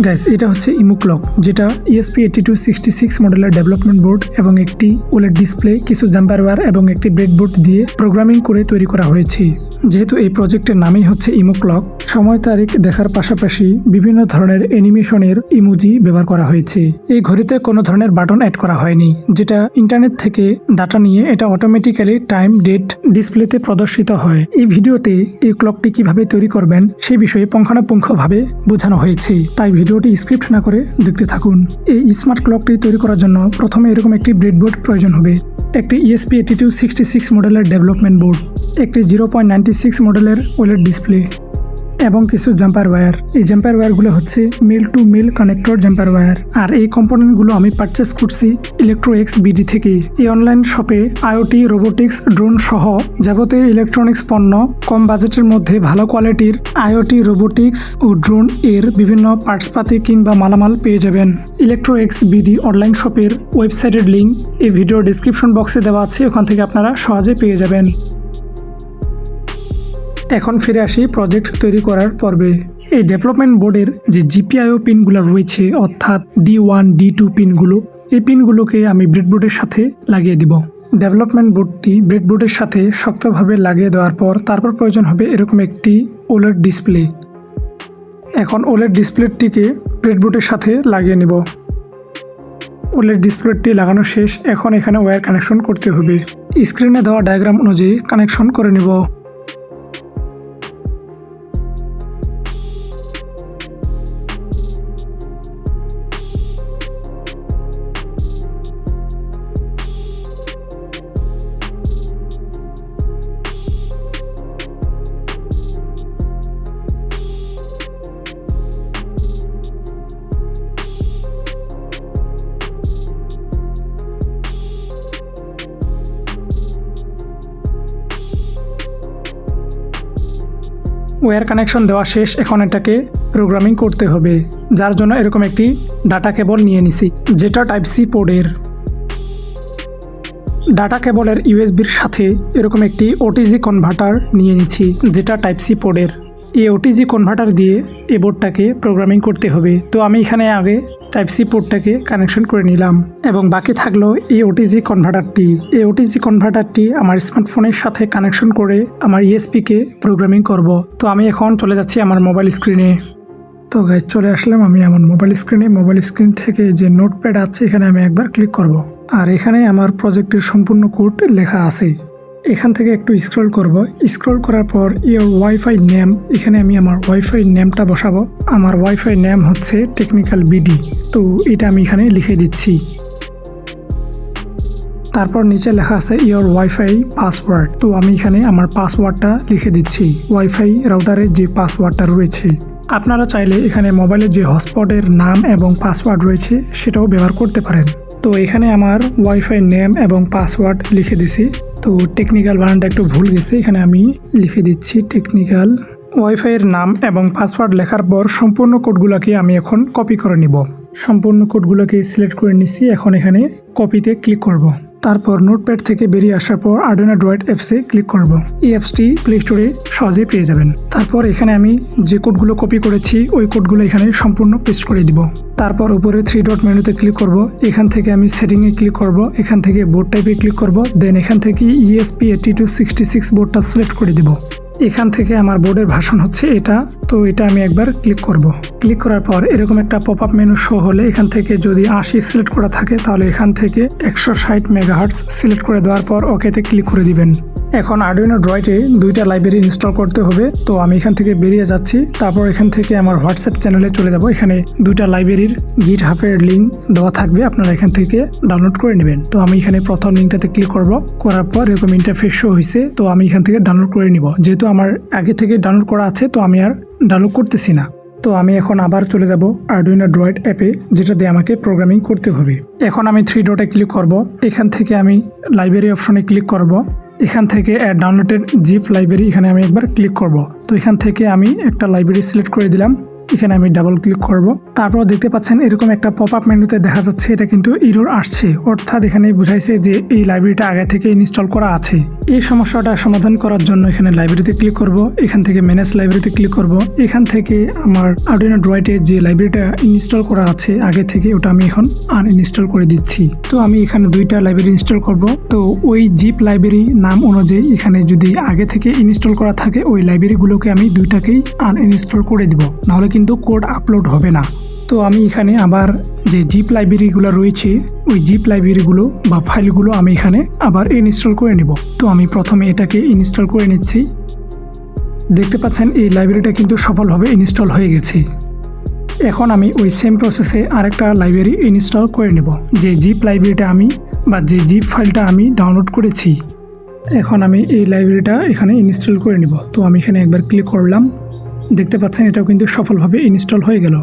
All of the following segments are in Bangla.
গাইস, এটা হচ্ছে ইমো ক্লক, যেটা ESP8266 মডেলের ডেভেলপমেন্ট বোর্ড এবং একটি ওলেড ডিসপ্লে, কিছু জাম্পার ওয়্যার এবং একটি ব্রেডবোর্ড দিয়ে প্রোগ্রামিং করে তৈরি করা হয়েছে। যেহেতু এই প্রজেক্টের নামই হচ্ছে ইমো ক্লক, সময় তারিখ দেখার পাশাপাশি বিভিন্ন ধরনের অ্যানিমেশনের ইমোজি ব্যবহার করা হয়েছে। এই ঘড়িতে কোনো ধরনের বাটন অ্যাড করা হয়নি, যেটা ইন্টারনেট থেকে ডাটা নিয়ে এটা অটোমেটিক্যালি টাইম ডেট ডিসপ্লেতে প্রদর্শিত হয়। এই ভিডিওতে এই ক্লকটি কিভাবে তৈরি করবেন সেই বিষয়ে পুঙ্খানুপুঙ্খভাবে বোঝানো হয়েছে, তাই ভিডিওটি স্ক্রিপ্ট না করে দেখতে থাকুন। এই স্মার্ট ক্লকটি তৈরি করার জন্য প্রথমে এরকম একটি ব্রেডবোর্ড প্রয়োজন হবে, একটি ESP8266 মডেলের ডেভেলপমেন্ট বোর্ড, একটি 0.96 মডেলের ওলেড ডিসপ্লে এবং কিছু জাম্পার ওয়্যার। এই জাম্পার ওয়্যারগুলো হচ্ছে মিল টু মিল কানেক্টর জাম্পার ওয়্যার। আর এই কম্পোনেন্টগুলো আমি পারচেস করছি ইলেকট্রোএক্স বিডি থেকে। এই অনলাইন শপে আইওটি, রোবোটিক্স, ড্রোন সহ যাবতীয় ইলেকট্রনিক্স পণ্য কম বাজেটের মধ্যে ভালো কোয়ালিটির আইওটি, রোবোটিক্স ও ড্রোন এর বিভিন্ন পার্টসপাতি কিংবা মালামাল পেয়ে যাবেন। ইলেকট্রোএক্স বিডি অনলাইন শপের ওয়েবসাইটের লিঙ্ক এই ভিডিও ডিসক্রিপশন বক্সে দেওয়া আছে, ওখান থেকে আপনারা সহজে পেয়ে যাবেন। এখন ফিরে আসি প্রজেক্ট তৈরি করার পর্বে। এই ডেভেলপমেন্ট বোর্ডের যে জিপিআইও পিনগুলো রয়েছে, অর্থাৎ D1, D2 পিনগুলো, এই পিনগুলোকে আমি ব্রেডবোর্ডের সাথে লাগিয়ে দিব। ডেভেলপমেন্ট বোর্ডটি ব্রেডবোর্ডের সাথে শক্তভাবে লাগিয়ে দেওয়ার পর তারপর প্রয়োজন হবে এরকম একটি ওলেড ডিসপ্লে। এখন ওলেড ডিসপ্লেটিকে ব্রেডবোর্ডের সাথে লাগিয়ে নিব। ওলেড ডিসপ্লেটি লাগানো শেষ। এখন এখানে ওয়্যার কানেকশন করতে হবে। স্ক্রিনে দেওয়া ডায়াগ্রাম অনুযায়ী কানেকশন করে নিব। ওয়্যার কানেকশন দেওয়া শেষ। এখন এটাকে প্রোগ্রামিং করতে হবে, যার জন্য এরকম একটি ডাটা কেবল নিয়ে নিছি, যেটা টাইপ সি পোর্টের। ডাটা কেবলের ইউএসবির সাথে এরকম একটি ওটিজি কনভার্টার নিয়ে নিচ্ছি, যেটা টাইপ সি পোর্টের। এই ওটিজি কনভার্টার দিয়ে এই বোর্ডটাকে প্রোগ্রামিং করতে হবে। তো আমি এখানে আগে টাইপ সি পোর্টটাকে কানেকশন করে নিলাম এবং বাকি থাকলো এই ওটিজি কনভার্টারটি। এই ওটিজি কনভার্টারটি আমার স্মার্টফোনের সাথে কানেকশন করে আমার ইএসপিকে প্রোগ্রামিং করব। তো আমি এখন চলে যাচ্ছি আমার মোবাইল স্ক্রিনে। তো গাইজ, চলে আসলাম আমি আমার মোবাইল স্ক্রিনে। মোবাইল স্ক্রিন থেকে যে নোটপ্যাড আছে এখানে আমি একবার ক্লিক করব। আর এখানে আমার প্রজেক্টের সম্পূর্ণ কোড লেখা আছে। এখান থেকে একটু স্ক্রল করব। স্ক্রল করার পর ইওর ওয়াইফাই নেম, এখানে আমি আমার ওয়াইফাই নেমটা বসাবো। আমার ওয়াইফাই নেম হচ্ছে টেকনিক্যাল বিডি, তো এটা আমি এখানে লিখে দিচ্ছি। তারপর নিচে লেখা আছে ইওর ওয়াইফাই পাসওয়ার্ড, তো আমি এখানে আমার পাসওয়ার্ডটা লিখে দিচ্ছি, ওয়াইফাই রাউটারের যে পাসওয়ার্ডটা রয়েছে। আপনারা চাইলে এখানে মোবাইলের যে হটস্পটের নাম এবং পাসওয়ার্ড রয়েছে সেটাও ব্যবহার করতে পারেন। তো এখানে আমার ওয়াইফাই নেম এবং পাসওয়ার্ড লিখে দিছি। তো টেকনিক্যাল বানানটা একটু ভুল গেছে, এখানে আমি লিখে দিচ্ছি টেকনিক্যাল। ওয়াইফাইয়ের নাম এবং পাসওয়ার্ড লেখার পর সম্পূর্ণ কোডগুলোকে আমি এখন কপি করে নিব। সম্পূর্ণ কোডগুলোকে সিলেক্ট করে নিছি। এখন এখানে কপিতে ক্লিক করব। তারপর নোটপ্যাড থেকে বেরিয়ে আসার পর আর্ডুইনো ড্রয়েড অ্যাপসে ক্লিক করব। এই অ্যাপসটি প্লে স্টোরে সহজেই পেয়ে যাবেন। তারপর এখানে আমি যে কোডগুলো কপি করেছি ওই কোডগুলো এখানে সম্পূর্ণ পেস্ট করে দিব। তারপর উপরে 3 ডট মেনুতে ক্লিক করব। এখান থেকে আমি সেটিংয়ে ক্লিক করব। এখান থেকে বোর্ড টাইপে ক্লিক করব। দেন এখান থেকে ESP8266 বোর্ডটা সিলেক্ট করে দিব। এখান থেকে আমার বোর্ডের ভার্সন হচ্ছে এটা, তো এটা আমি একবার ক্লিক করব। ক্লিক করার পর এরকম একটা পপ আপ মেনু শো হলে এখান থেকে যদি 80 সিলেক্ট করা থাকে তাহলে এখান থেকে 160 মেগাহার্টজ সিলেক্ট করে দেওয়ার পর ওকেতে ক্লিক করে দিবেন। এখন আর্ডুইনো ড্রয়েডে 2টা লাইব্রেরি ইনস্টল করতে হবে, তো আমি এখান থেকে বেরিয়ে যাচ্ছি। তারপর এখান থেকে আমার হোয়াটসঅ্যাপ চ্যানেলে চলে যাব। এখানে 2টা লাইব্রেরির গিটহাবের লিঙ্ক দেওয়া থাকবে, আপনারা এখান থেকে ডাউনলোড করে নেবেন। তো আমি এখানে প্রথম লিঙ্কটাতে ক্লিক করব। করার পর এরকম ইন্টারফেস শো হয়েছে, তো আমি এখান থেকে ডাউনলোড করে নিব। যেহেতু আমার আগে থেকে ডাউনলোড করা আছে তো আমি আর ডাউনলোড করতেছি না। তো আমি এখন আবার চলে যাব আর্ডুইনো ড্রয়েড অ্যাপে, যেটা দিয়ে আমাকে প্রোগ্রামিং করতে হবে। এখন আমি 3 ডটে ক্লিক করব। এখান থেকে আমি লাইব্রেরি অপশনে ক্লিক করব। এখান থেকে অ্যাড ডাউনলোডেড জিপ লাইব্রেরি, এখানে আমি একবার ক্লিক করব। তো এখান থেকে আমি একটা লাইব্রেরি সিলেক্ট করে দিলাম। এখানে আমি ডাবল ক্লিক করব। তারপর দেখতে পাচ্ছেন এরকম একটা পপ আপ মেনুতে দেখা যাচ্ছে এটা কিন্তু এরর আসছে, অর্থাৎ এখানে বুঝাইছে যে এই লাইব্রেরিটা আগে থেকে ইনস্টল করা আছে। এই সমস্যাটা সমাধান করার জন্য এখানে লাইব্রেরিতে ক্লিক করব, এখান থেকে ম্যানেজ লাইব্রেরিতে ক্লিক করব, এখান থেকে আমার আর্ডিনো ড্রয়েডে যে লাইব্রেরিটা ইনস্টল করা আছে আগে থেকে ওটা আমি এখন আনইনস্টল করে দিচ্ছি। তো আমি এখানে দুইটা লাইব্রেরি ইনস্টল করব। তো ওই জিপ লাইব্রেরি নাম অনুযায়ী এখানে যদি আগে থেকে ইনস্টল করা থাকে ওই লাইব্রেরিগুলোকে আমি দুইটাকেই আনইনস্টল করে দিব, নাহলে কিন্তু কোড আপলোড হবে না। তো আমি এখানে আবার যে জিপ লাইব্রেরিগুলো রয়েছে ওই জিপ লাইব্রেরিগুলো বা ফাইলগুলো আমি এখানে আবার ইনস্টল করে নেব। তো আমি প্রথমে এটাকে ইনস্টল করে নিচ্ছি। দেখতে পাচ্ছেন এই লাইব্রেরিটা কিন্তু সফলভাবে ইনস্টল হয়ে গেছে। এখন আমি ওই সেম প্রসেসে আরেকটা লাইব্রেরি ইনস্টল করে নেব, যে জিপ লাইব্রেরিটা আমি বা যে জিপ ফাইলটা আমি ডাউনলোড করেছি। এখন আমি এই লাইব্রেরিটা এখানে ইনস্টল করে নেব। তো আমি এখানে একবার ক্লিক করলাম, দেখতে পাচ্ছেন এটাও কিন্তু সফলভাবে ইনস্টল হয়ে গেল।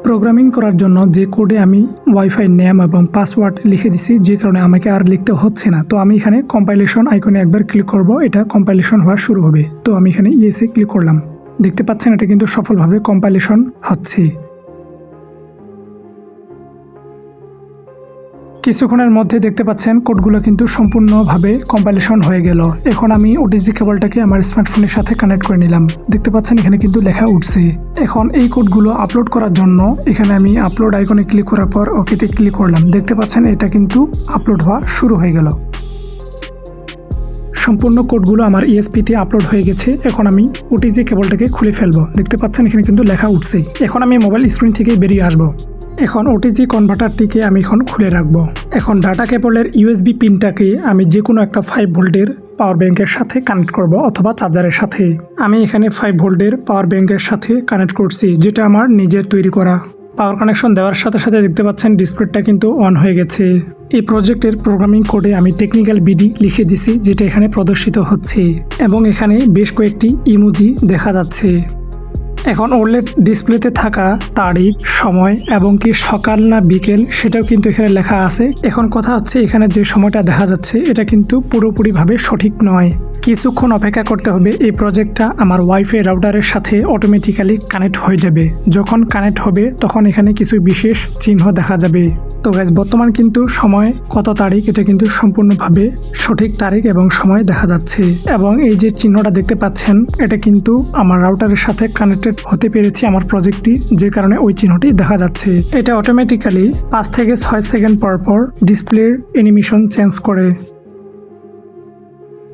প্রোগ্রামিং করার জন্য যে কোডে আমি ওয়াইফাই নেম এবং পাসওয়ার্ড লিখে দিছি, যে কারণে আমাকে আর লিখতে হচ্ছে না। তো আমি এখানে কম্পাইলেশন আইকনে একবার ক্লিক করব, এটা কম্পাইলেশন হওয়া শুরু হবে। তো আমি এখানে ইয়েসে ক্লিক করলাম, দেখতে পাচ্ছেন এটা কিন্তু সফলভাবে কম্পাইলেশন হচ্ছে। কিছুক্ষণের মধ্যে দেখতে পাচ্ছেন কোডগুলো কিন্তু সম্পূর্ণভাবে কম্পাইলেশন হয়ে গেল। এখন আমি ওটিজি কেবলটাকে আমার স্মার্টফোনের সাথে কানেক্ট করে নিলাম, দেখতে পাচ্ছেন এখানে কিন্তু লেখা উঠছে। এখন এই কোডগুলো আপলোড করার জন্য এখানে আমি আপলোড আইকনে ক্লিক করার পর ওকেতে ক্লিক করলাম, দেখতে পাচ্ছেন এটা কিন্তু আপলোড হওয়া শুরু হয়ে গেল। সম্পূর্ণ কোডগুলো আমার ইএসপিতে আপলোড হয়ে গেছে। এখন আমি ওটিজি কেবলটাকে খুলে ফেলবো, দেখতে পাচ্ছেন এখানে কিন্তু লেখা উঠছে। এখন আমি মোবাইল স্ক্রিন থেকে বেরিয়ে আসবো। এখন ওটিজি কনভার্টারটিকে আমি এখন খুলে রাখবো। এখন ডাটা কেবলের ইউএসবি পিনটাকে আমি যে কোনো একটা 5 ভোল্টের পাওয়ার ব্যাংকের সাথে কানেক্ট করব অথবা চার্জারের সাথে। আমি এখানে 5 ভোল্টের পাওয়ার ব্যাংকের সাথে কানেক্ট করছি, যেটা আমার নিজের তৈরি করা। পাওয়ার কানেকশন দেওয়ার সাথে সাথে দেখতে পাচ্ছেন ডিসপ্লেটা কিন্তু অন হয়ে গেছে। এই প্রজেক্টের প্রোগ্রামিং কোডে আমি টেকনিক্যাল বিডি লিখে দিছি, যেটা এখানে প্রদর্শিত হচ্ছে এবং এখানে বেশ কয়েকটি ইমোজি দেখা যাচ্ছে। এখন ওলেড ডিসপ্লেতে থাকা তারিখ, সময় এবং কি সকাল না বিকেল সেটাও কিন্তু এখানে লেখা আছে। এখন কথা হচ্ছে এখানে যে সময়টা দেখা যাচ্ছে এটা কিন্তু পুরোপুরিভাবে সঠিক নয়। কিছুক্ষণ অপেক্ষা করতে হবে, এই প্রজেক্টটা আমার ওয়াইফাই রাউটারের সাথে অটোমেটিক্যালি কানেক্ট হয়ে যাবে। যখন কানেক্ট হবে তখন এখানে কিছু বিশেষ চিহ্ন দেখা যাবে। তো গাইস, বর্তমান কিন্তু সময় কত তারিখ এটা কিন্তু সম্পূর্ণভাবে সঠিক তারিখ এবং সময় দেখা যাচ্ছে। এবং এই যে চিহ্নটা দেখতে পাচ্ছেন এটা কিন্তু আমার রাউটারের সাথে কানেক্টেড হতে পেরেছি আমার প্রজেক্টটি, যে কারণে ওই চিহ্নটি দেখা যাচ্ছে। এটা অটোমেটিক্যালি 5 থেকে 6 সেকেন্ড পর পর ডিসপ্লের অ্যানিমেশন চেঞ্জ করে।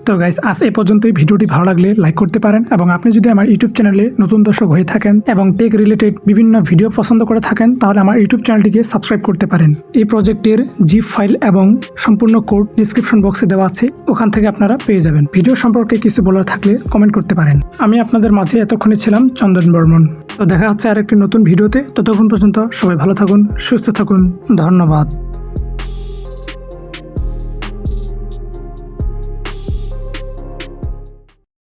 তো গাইস, আজ এই পর্যন্তই। ভিডিওটি ভালো লাগলে লাইক করতে পারেন এবং আপনি যদি আমার ইউটিউব চ্যানেলে নতুন দর্শক হয়ে থাকেন এবং টেক রিলেটেড বিভিন্ন ভিডিও পছন্দ করে থাকেন তাহলে আমার ইউটিউব চ্যানেলটিকে সাবস্ক্রাইব করতে পারেন। এই প্রজেক্টের জিপ ফাইল এবং সম্পূর্ণ কোড ডিসক্রিপশন বক্সে দেওয়া আছে, ওখান থেকে আপনারা পেয়ে যাবেন। ভিডিও সম্পর্কে কিছু বলার থাকলে কমেন্ট করতে পারেন। আমি আপনাদের মাঝে এতক্ষণে ছিলাম চন্দন বর্মন। তো দেখা হচ্ছে আরেকটি নতুন ভিডিওতে। ততক্ষণ পর্যন্ত সবাই ভালো থাকুন, সুস্থ থাকুন। ধন্যবাদ।